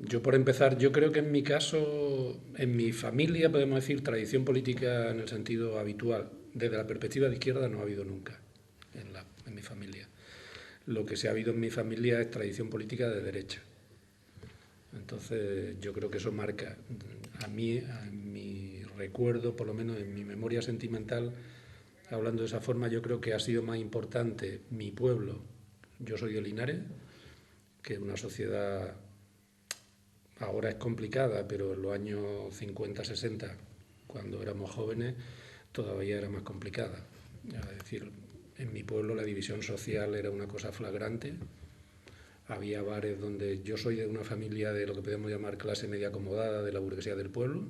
Yo, por empezar, yo creo que en mi caso, en mi familia, podemos decir, tradición política en el sentido habitual. Desde la perspectiva de izquierda no ha habido nunca en mi familia. Lo que sí ha habido en mi familia es tradición política de derecha. Entonces, yo creo que eso marca. A mí, a mi recuerdo, por lo menos en mi memoria sentimental, hablando de esa forma, yo creo que ha sido más importante mi pueblo. Yo soy de Linares, que es una sociedad ahora es complicada, pero en los años 50, 60, cuando éramos jóvenes, todavía era más complicada. Es decir, en mi pueblo la división social era una cosa flagrante. Había bares donde yo soy de una familia de lo que podemos llamar clase media acomodada de la burguesía del pueblo.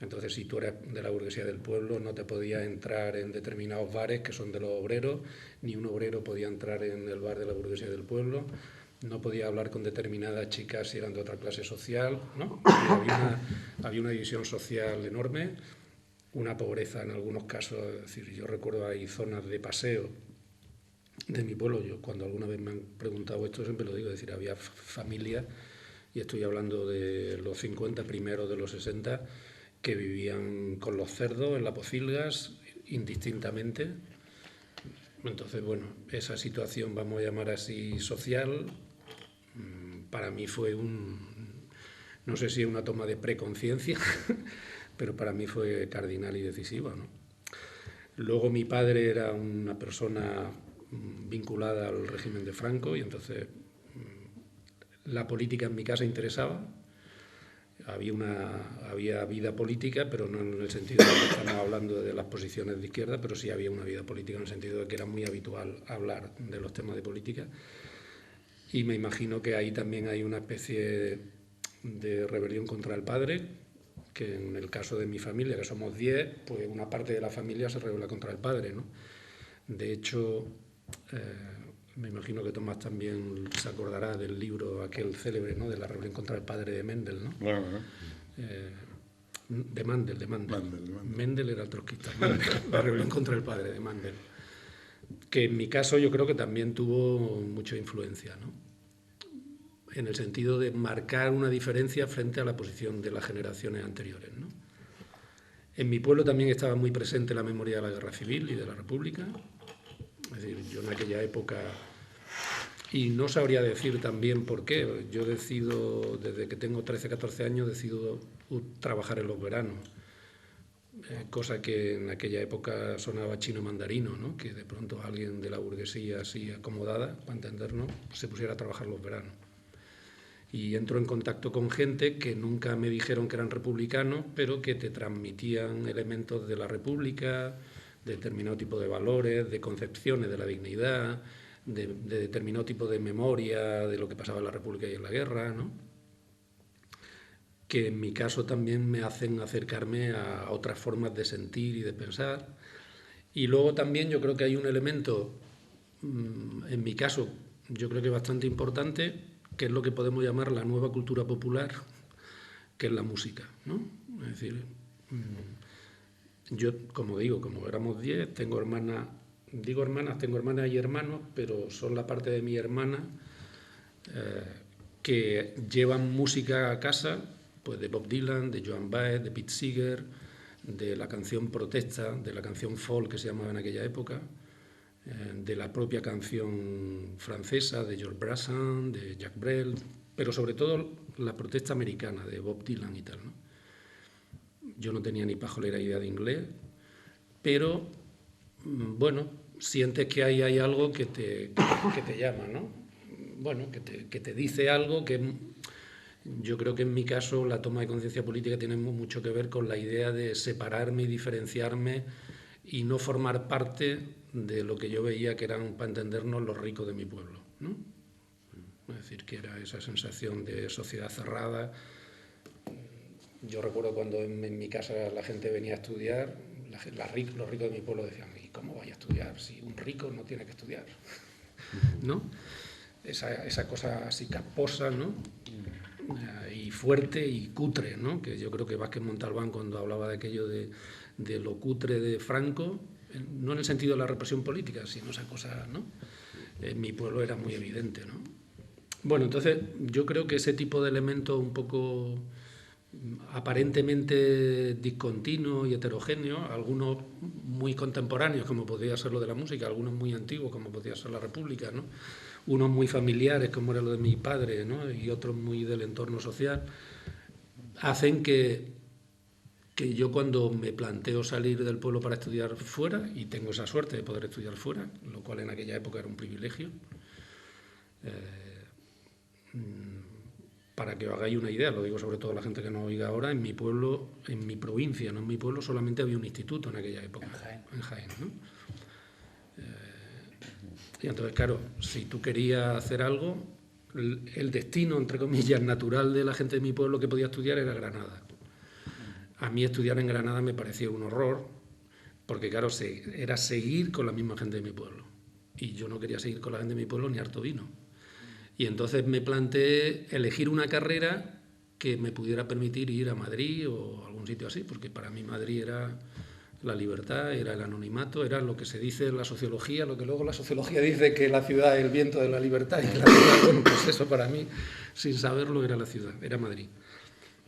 Entonces, si tú eras de la burguesía del pueblo, no te podías entrar en determinados bares que son de los obreros, ni un obrero podía entrar en el bar de la burguesía del pueblo, no podía hablar con determinadas chicas si eran de otra clase social, ¿no? Había una división social enorme, una pobreza en algunos casos. Es decir, yo recuerdo hay zonas de paseo de mi pueblo, yo cuando alguna vez me han preguntado esto siempre lo digo, es decir, había familias, y estoy hablando de los 50 primeros de los 60, que vivían con los cerdos en la pocilgas indistintamente. Entonces, bueno, esa situación, vamos a llamar así, social, para mí fue no sé si una toma de preconciencia, pero para mí fue cardinal y decisiva, ¿no? Luego mi padre era una persona vinculada al régimen de Franco y entonces la política en mi casa interesaba. Había vida política, pero no en el sentido de que estamos hablando de las posiciones de izquierda, pero sí había una vida política en el sentido de que era muy habitual hablar de los temas de política. Y me imagino que ahí también hay una especie de rebelión contra el padre, que en el caso de mi familia, que somos 10, pues una parte de la familia se rebela contra el padre, ¿no? De hecho, me imagino que Tomás también se acordará del libro aquel célebre, ¿no?, de la rebelión contra el padre de Mendel, ¿no? Bueno, ¿no? De Mandel. Mandel. Mendel era el trotskista. La rebelión contra el padre de Mandel. Que en mi caso yo creo que también tuvo mucha influencia, ¿no? En el sentido de marcar una diferencia frente a la posición de las generaciones anteriores, ¿no? En mi pueblo también estaba muy presente la memoria de la Guerra Civil y de la República. Es decir, yo en aquella época, y no sabría decir también por qué, yo decido, desde que tengo 13, 14 años, decido trabajar en los veranos, cosa que en aquella época sonaba chino mandarino, ¿no? Que de pronto alguien de la burguesía así acomodada, para entendernos, se pusiera a trabajar los veranos. Y entro en contacto con gente que nunca me dijeron que eran republicanos, pero que te transmitían elementos de la República, de determinado tipo de valores, de concepciones de la dignidad, de determinado tipo de memoria de lo que pasaba en la República y en la guerra, ¿no? Que en mi caso también me hacen acercarme a otras formas de sentir y de pensar. Y luego también yo creo que hay un elemento, en mi caso, yo creo que bastante importante, que es lo que podemos llamar la nueva cultura popular, que es la música, ¿no? Es decir, yo, como digo, como éramos 10, tengo hermanas, digo hermanas, tengo hermanas y hermanos, pero son la parte de mi hermana que llevan música a casa, pues de Bob Dylan, de Joan Baez, de Pete Seeger, de la canción protesta, de la canción folk que se llamaba en aquella época, de la propia canción francesa de George Brassens, de Jacques Brel, pero sobre todo la protesta americana de Bob Dylan y tal, ¿no? Yo no tenía ni pajolera idea de inglés, pero bueno, sientes que ahí hay algo que te llama, ¿no? Bueno, que te dice algo que yo creo que en mi caso la toma de conciencia política tiene mucho que ver con la idea de separarme y diferenciarme y no formar parte de lo que yo veía que eran, para entendernos, los ricos de mi pueblo, ¿no? Es decir, que era esa sensación de sociedad cerrada. Yo recuerdo cuando en mi casa la gente venía a estudiar, los ricos de mi pueblo decían, ¿y cómo vaya a estudiar si un rico no tiene que estudiar? ¿No? Esa cosa así casposa, ¿no? Y fuerte y cutre, ¿no? Que yo creo que Vázquez Montalbán, cuando hablaba de aquello de lo cutre de Franco, no en el sentido de la represión política, sino esa cosa, ¿no? En mi pueblo era muy evidente, ¿no? Bueno, entonces yo creo que ese tipo de elementos un poco aparentemente discontinuos y heterogéneos, algunos muy contemporáneos, como podría ser lo de la música, algunos muy antiguos, como podría ser la República, ¿no? Unos muy familiares, como era lo de mi padre, ¿no? Y otros muy del entorno social, hacen que yo cuando me planteo salir del pueblo para estudiar fuera, y tengo esa suerte de poder estudiar fuera, lo cual en aquella época era un privilegio, para que os hagáis una idea, lo digo sobre todo a la gente que nos oiga ahora, en mi pueblo, en mi provincia, no en mi pueblo, solamente había un instituto en aquella época, en Jaén, ¿no? Y entonces, claro, si tú querías hacer algo, el destino, entre comillas, natural de la gente de mi pueblo que podía estudiar era Granada. A mí estudiar en Granada me parecía un horror, porque claro, era seguir con la misma gente de mi pueblo. Y yo no quería seguir con la gente de mi pueblo ni harto vino. Y entonces me planteé elegir una carrera que me pudiera permitir ir a Madrid o a algún sitio así, porque para mí Madrid era la libertad, era el anonimato, era lo que se dice en la sociología, lo que luego la sociología dice que la ciudad es el viento de la libertad y que la ciudad, bueno, pues eso para mí, sin saberlo, era la ciudad, era Madrid.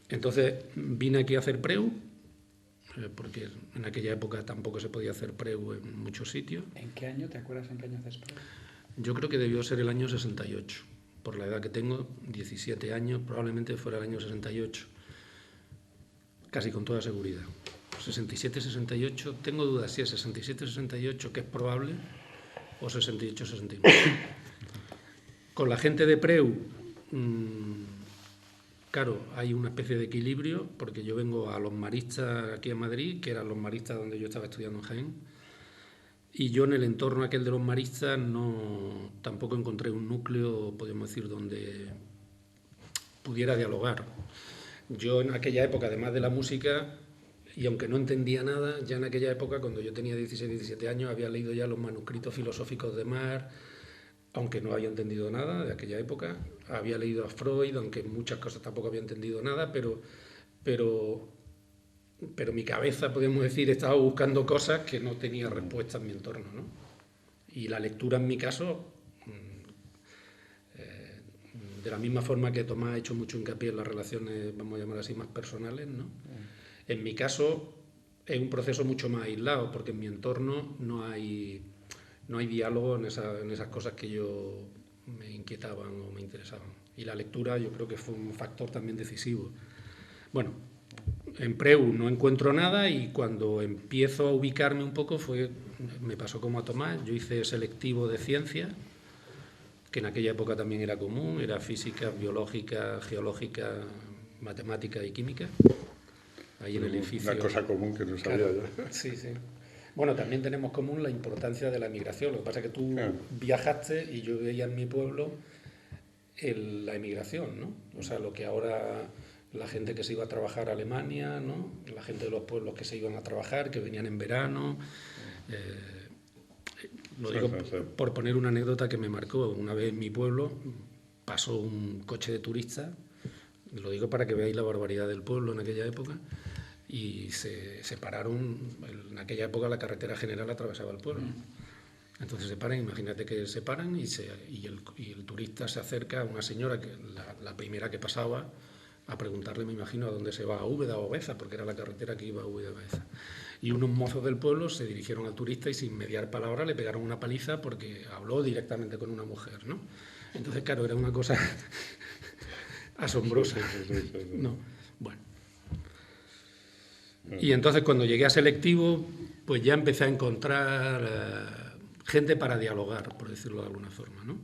Entonces vine aquí a hacer preu, porque en aquella época tampoco se podía hacer preu en muchos sitios. ¿En qué año? ¿Te acuerdas en qué año haces preu? Yo creo que debió ser el año 68. Por la edad que tengo, 17 años, probablemente fuera el año 68. Casi con toda seguridad. 67, 68, tengo dudas si es 67, 68, que es probable, o 68, 69. Con la gente de preu, claro, hay una especie de equilibrio, porque yo vengo a los maristas aquí en Madrid, que eran los maristas donde yo estaba estudiando en Jaén, y yo en el entorno aquel de los maristas tampoco encontré un núcleo, podríamos decir, donde pudiera dialogar. Yo en aquella época, además de la música, y aunque no entendía nada, ya en aquella época, cuando yo tenía 16, 17 años, había leído ya los manuscritos filosóficos de Marx, aunque no había entendido nada de aquella época. Había leído a Freud, aunque muchas cosas tampoco había entendido nada, pero mi cabeza, podemos decir, estaba buscando cosas que no tenía respuesta en mi entorno, ¿no? Y la lectura, en mi caso, de la misma forma que Tomás ha hecho mucho hincapié en las relaciones, vamos a llamar así, más personales, ¿no? En mi caso es un proceso mucho más aislado, porque en mi entorno no hay diálogo en esas cosas que yo me inquietaban o me interesaban. Y la lectura yo creo que fue un factor también decisivo. Bueno, en preu no encuentro nada y cuando empiezo a ubicarme un poco me pasó como a Tomás. Yo hice selectivo de ciencia, que en aquella época también era común, era física, biológica, geológica, matemática y química. Ahí en el edificio. Una cosa común que no sabía yo. Sí, sí. Bueno, también tenemos común la importancia de la emigración. Lo que pasa es que tú viajaste y yo veía en mi pueblo la emigración, ¿no? O sea, lo que ahora la gente que se iba a trabajar a Alemania, ¿no? La gente de los pueblos que se iban a trabajar, que venían en verano. Lo digo por poner una anécdota que me marcó. Una vez en mi pueblo pasó un coche de turistas, lo digo para que veáis la barbaridad del pueblo en aquella época, y se separaron. En aquella época la carretera general atravesaba el pueblo. Entonces se paran, imagínate que se paran y el turista se acerca a una señora, que la primera que pasaba, a preguntarle, me imagino, a dónde se va, a Úbeda o Baeza, porque era la carretera que iba a Úbeda o Baeza. Y unos mozos del pueblo se dirigieron al turista y sin mediar palabra le pegaron una paliza porque habló directamente con una mujer, ¿no? Entonces, claro, era una cosa asombrosa. No, bueno. Y entonces cuando llegué a selectivo, pues ya empecé a encontrar gente para dialogar, por decirlo de alguna forma, ¿no?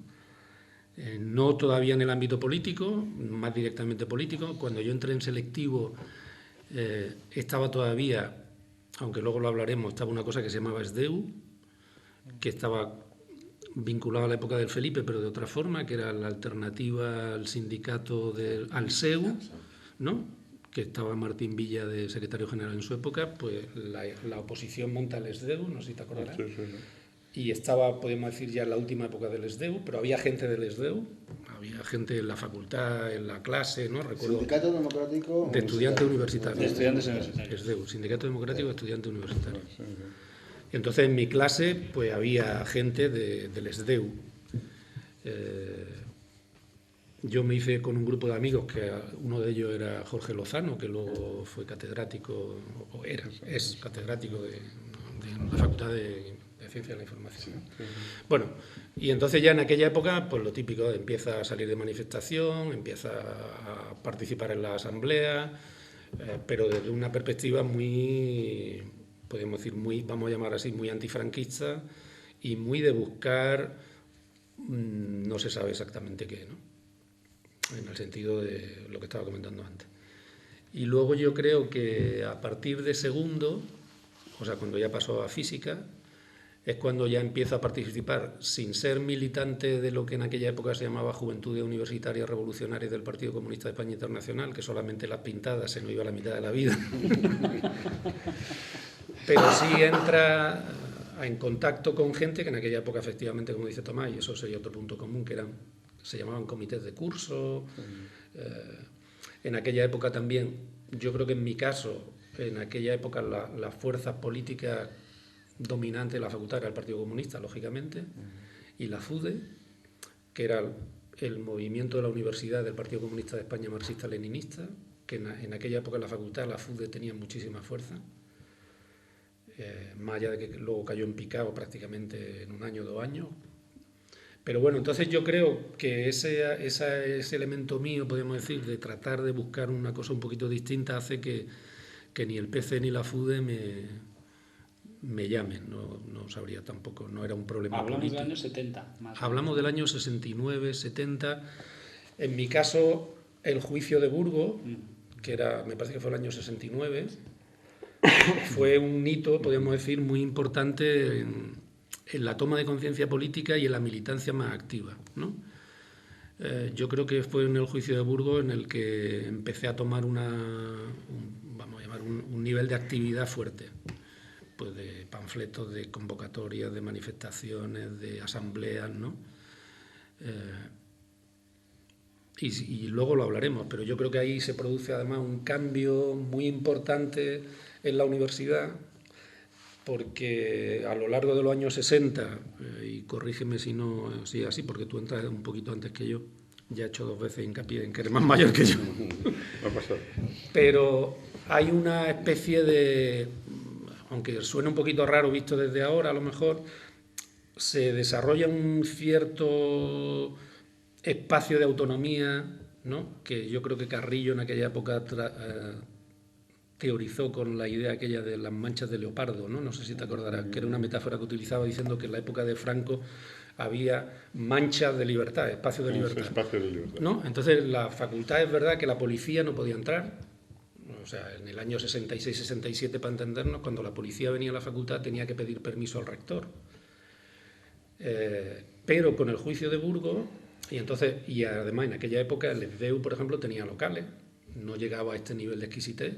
No todavía en el ámbito político, más directamente político. Cuando yo entré en selectivo estaba todavía, aunque luego lo hablaremos, estaba una cosa que se llamaba SDEU, que estaba vinculada a la época del Felipe, pero de otra forma, que era la alternativa al sindicato al SEU, ¿no? Que estaba Martín Villa de secretario general en su época, pues la oposición monta el SDEU, no sé si te acordarás. Sí. Y estaba, podemos decir, ya en la última época del SDEU, pero había gente del SDEU, había gente en la facultad, en la clase, ¿no? Recuerdo, Sindicato Democrático de Estudiantes Universitarios. De Estudiantes Universitarios. SDEU, Sindicato Democrático de Estudiantes Universitarios. Entonces en mi clase pues había gente del SDEU. yo me hice con un grupo de amigos, que uno de ellos era Jorge Lozano, que luego fue catedrático, o es catedrático de la Facultad de Ciencias de la Información. Bueno, y entonces ya en aquella época, pues lo típico, empieza a salir de manifestación, empieza a participar en la asamblea, pero desde una perspectiva muy, podemos decir, muy, vamos a llamar así, muy antifranquista y muy de buscar, no se sabe exactamente qué, ¿no? En el sentido de lo que estaba comentando antes. Y luego yo creo que a partir de segundo, o sea, cuando ya pasó a física, es cuando ya empiezo a participar, sin ser militante de lo que en aquella época se llamaba Juventudes Universitarias Revolucionarias del Partido Comunista de España Internacional, que solamente las pintadas se nos iba la mitad de la vida. Pero sí entra en contacto con gente que en aquella época, efectivamente, como dice Tomás, y eso sería otro punto común, que se llamaban comités de curso. En aquella época también, yo creo que en mi caso, en aquella época las fuerzas políticas dominantes de la facultad era el Partido Comunista, lógicamente, y la FUDE, que era el movimiento de la Universidad del Partido Comunista de España marxista-leninista, que en aquella época en la facultad la FUDE tenía muchísima fuerza, más allá de que luego cayó en picado prácticamente en un año o 2 años. Pero bueno, entonces yo creo que ese elemento mío, podemos decir, de tratar de buscar una cosa un poquito distinta, hace que ni el PC ni la FUDE me llamen. No sabría tampoco, no era un problema político. Hablamos del año 70. Más Hablamos del año 69, 70. En mi caso, el juicio de Burgos, que me parece que fue el año 69, fue un hito, podemos decir, muy importante en la toma de conciencia política y en la militancia más activa, ¿no? Yo creo que fue en el juicio de Burgos en el que empecé a tomar un nivel de actividad fuerte, pues de panfletos, de convocatorias, de manifestaciones, de asambleas, ¿no? Y luego lo hablaremos, pero yo creo que ahí se produce además un cambio muy importante en la universidad, porque a lo largo de los años 60, y corrígeme si no es así, porque tú entras un poquito antes que yo, ya he hecho 2 veces hincapié en que eres más mayor que yo. No pasa. Pero hay una especie de, aunque suene un poquito raro visto desde ahora, a lo mejor, se desarrolla un cierto espacio de autonomía, ¿no? Que yo creo que Carrillo en aquella época teorizó con la idea aquella de las manchas de leopardo, ¿no? No sé si te acordarás, que era una metáfora que utilizaba diciendo que en la época de Franco había manchas de libertad, espacios de libertad. Espacio de libertad. ¿No? Entonces, la facultad, es verdad que la policía no podía entrar. O sea, en el año 66-67, para entendernos, cuando la policía venía a la facultad tenía que pedir permiso al rector. Pero con el juicio de Burgos, y además en aquella época el FDEU, por ejemplo, tenía locales. No llegaba a este nivel de exquisitez,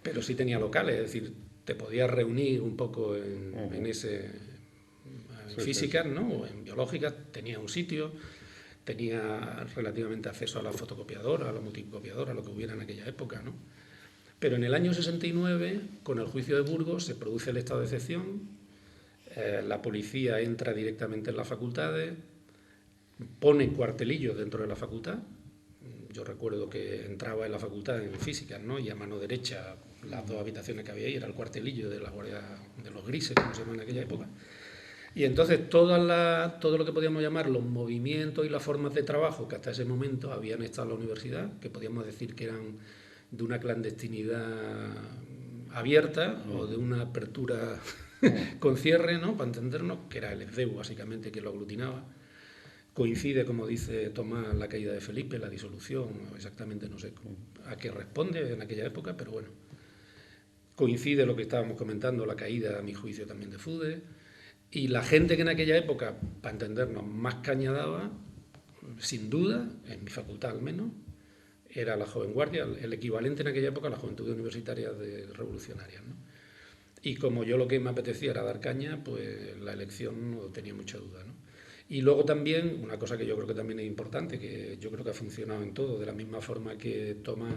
pero sí tenía locales, es decir, te podías reunir un poco en físicas, ¿no? O en biológicas, tenía un sitio, tenía relativamente acceso a la fotocopiadora, a la multicopiadora, a lo que hubiera en aquella época, ¿no? Pero en el año 69, con el juicio de Burgos, se produce el estado de excepción, la policía entra directamente en las facultades, pone cuartelillos dentro de la facultad. Yo recuerdo que entraba en la facultad en físicas, ¿no? Y a mano derecha, las 2 habitaciones que había ahí, era el cuartelillo de la Guardia de los Grises, como se llama en aquella época. Y entonces todo lo que podíamos llamar los movimientos y las formas de trabajo que hasta ese momento habían estado en la universidad, que podíamos decir que eran de una clandestinidad abierta o de una apertura con cierre, ¿no? Para entendernos, que era el FDEU básicamente que lo aglutinaba. Coincide, como dice Tomás, la caída de Felipe, la disolución, exactamente no sé a qué responde en aquella época, pero bueno. Coincide lo que estábamos comentando, la caída, a mi juicio, también de FUDE. Y la gente que en aquella época, para entendernos, más caña daba, sin duda, en mi facultad al menos, era la Joven Guardia, el equivalente en aquella época a la Juventud Universitaria de Revolucionarias, ¿no? Y como yo lo que me apetecía era dar caña, pues la elección no tenía mucha duda, ¿no? Y luego también, una cosa que yo creo que también es importante, que yo creo que ha funcionado en todo, de la misma forma que Tomás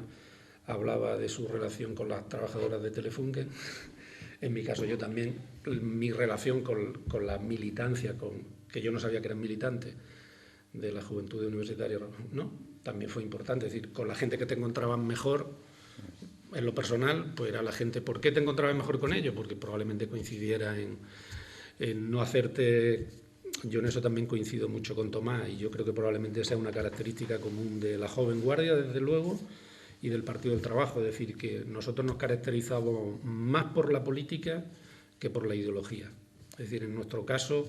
hablaba de su relación con las trabajadoras de Telefunken, en mi caso yo también, mi relación con la militancia, que yo no sabía que eran militantes, de la juventud universitaria, ¿no? También fue importante. Es decir, con la gente que te encontrabas mejor, en lo personal, pues era la gente. ¿Por qué te encontrabas mejor con ellos? Porque probablemente coincidiera en no hacerte... Yo en eso también coincido mucho con Tomás, y yo creo que probablemente sea una característica común de la joven guardia, desde luego, y del Partido del Trabajo. Es decir, que nosotros nos caracterizamos más por la política que por la ideología. Es decir, en nuestro caso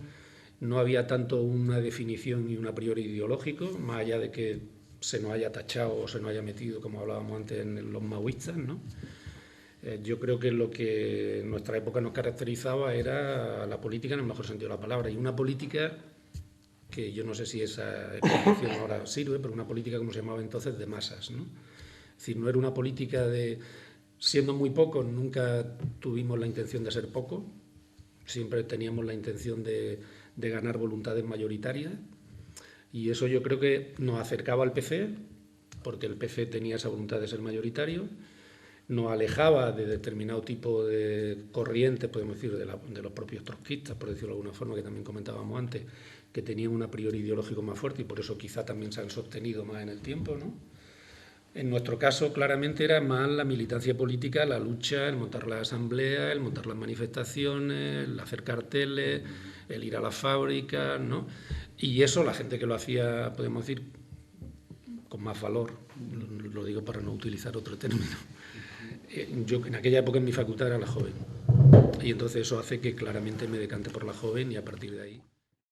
no había tanto una definición y un a priori ideológico, más allá de que se nos haya tachado o se nos haya metido, como hablábamos antes, en los maoístas, ¿no? Yo creo que lo que en nuestra época nos caracterizaba era la política en el mejor sentido de la palabra, y una política que yo no sé si esa explicación ahora sirve, pero una política, como se llamaba entonces, de masas, ¿no? Es decir, no era una política de... Siendo muy pocos, nunca tuvimos la intención de ser pocos, siempre teníamos la intención de ganar voluntades mayoritarias, y eso yo creo que nos acercaba al PC, porque el PC tenía esa voluntad de ser mayoritario, nos alejaba de determinado tipo de corrientes, podemos decir, de los propios trotskistas, por decirlo de alguna forma, que también comentábamos antes, que tenían un a priori ideológico más fuerte y por eso quizá también se han sostenido más en el tiempo, ¿no? En nuestro caso, claramente, era más la militancia política, la lucha, el montar las asambleas, el montar las manifestaciones, el hacer carteles, el ir a las fábricas, ¿no? Y eso, la gente que lo hacía, podemos decir, con más valor, lo digo para no utilizar otro término. Yo en aquella época en mi facultad era la joven, y entonces eso hace que claramente me decante por la joven, y a partir de ahí...